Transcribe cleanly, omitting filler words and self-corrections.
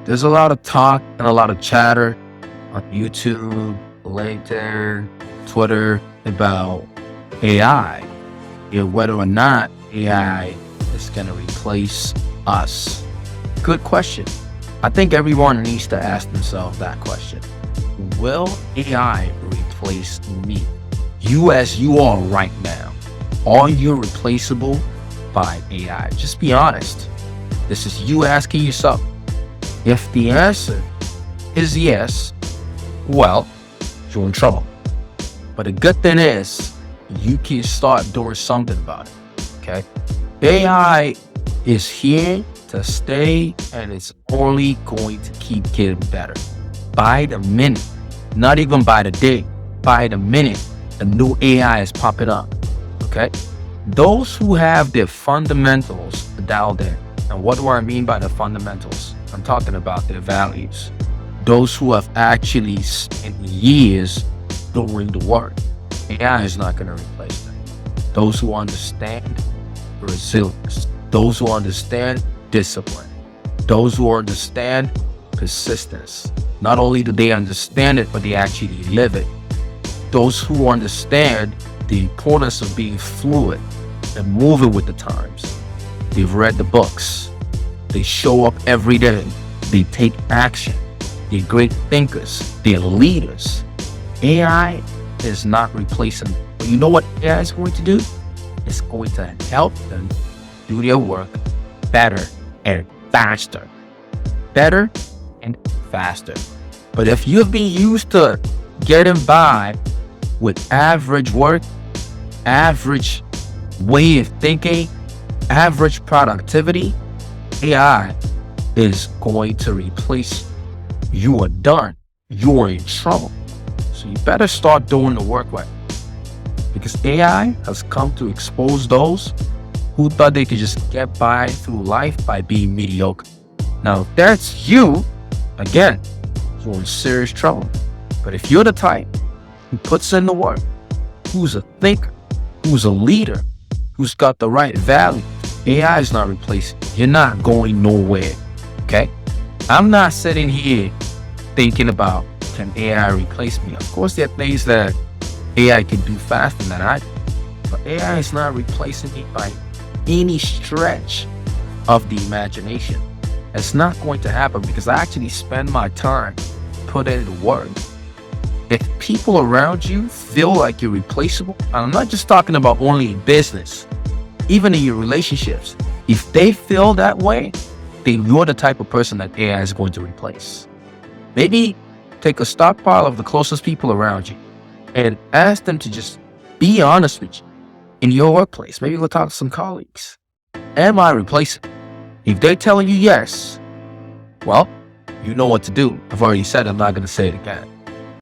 There's a lot of talk and a lot of chatter on YouTube, LinkedIn, Twitter about AI, whether or not AI is going to replace us. Good question. I think everyone needs to ask themselves that question. Will AI replace me? You as you are right now, are you replaceable by AI? Just be honest. This is you asking yourself. If the answer is yes, well, you're in trouble. But the good thing is, you can start doing something about it, okay? AI is here to stay, and it's only going to keep getting better. By the minute, not even by the day, by the minute, a new AI is popping up, okay? Those who have their fundamentals dialed in, and what do I mean by the fundamentals? I'm talking about their values. Those who have actually spent years doing the work. AI is not going to replace them. Those who understand resilience, those who understand discipline, those who understand persistence. Not only do they understand it, but they actually live it. Those who understand the importance of being fluid and moving with the times. They've read the books. They show up every day. They take action. They're great thinkers. They're leaders. AI is not replacing them. But you know what AI is going to do? It's going to help them do their work better and faster. Better and faster. But if you've been used to getting by with average work, average way of thinking, average productivity, AI is going to replace you. You are done. You are in trouble. So you better start doing the work right. Because AI has come to expose those who thought they could just get by through life by being mediocre. Now, if that's you, again, you're in serious trouble. But if you're the type who puts in the work, who's a thinker, who's a leader, who's got the right value, AI is not replacing you. You're not going nowhere, okay? I'm not sitting here thinking about, can AI replace me? Of course, there are things that AI can do faster than I do. But AI is not replacing me by any stretch of the imagination. It's not going to happen because I actually spend my time putting in the work. If people around you feel like you're replaceable, and I'm not just talking about only in business, even in your relationships, if they feel that way, then you're the type of person that AI is going to replace. Maybe take a stockpile of the closest people around you and ask them to just be honest with you in your workplace. Maybe go talk to some colleagues. Am I replaceable? If they're telling you yes, well, you know what to do. I've already said, I'm not going to say it again.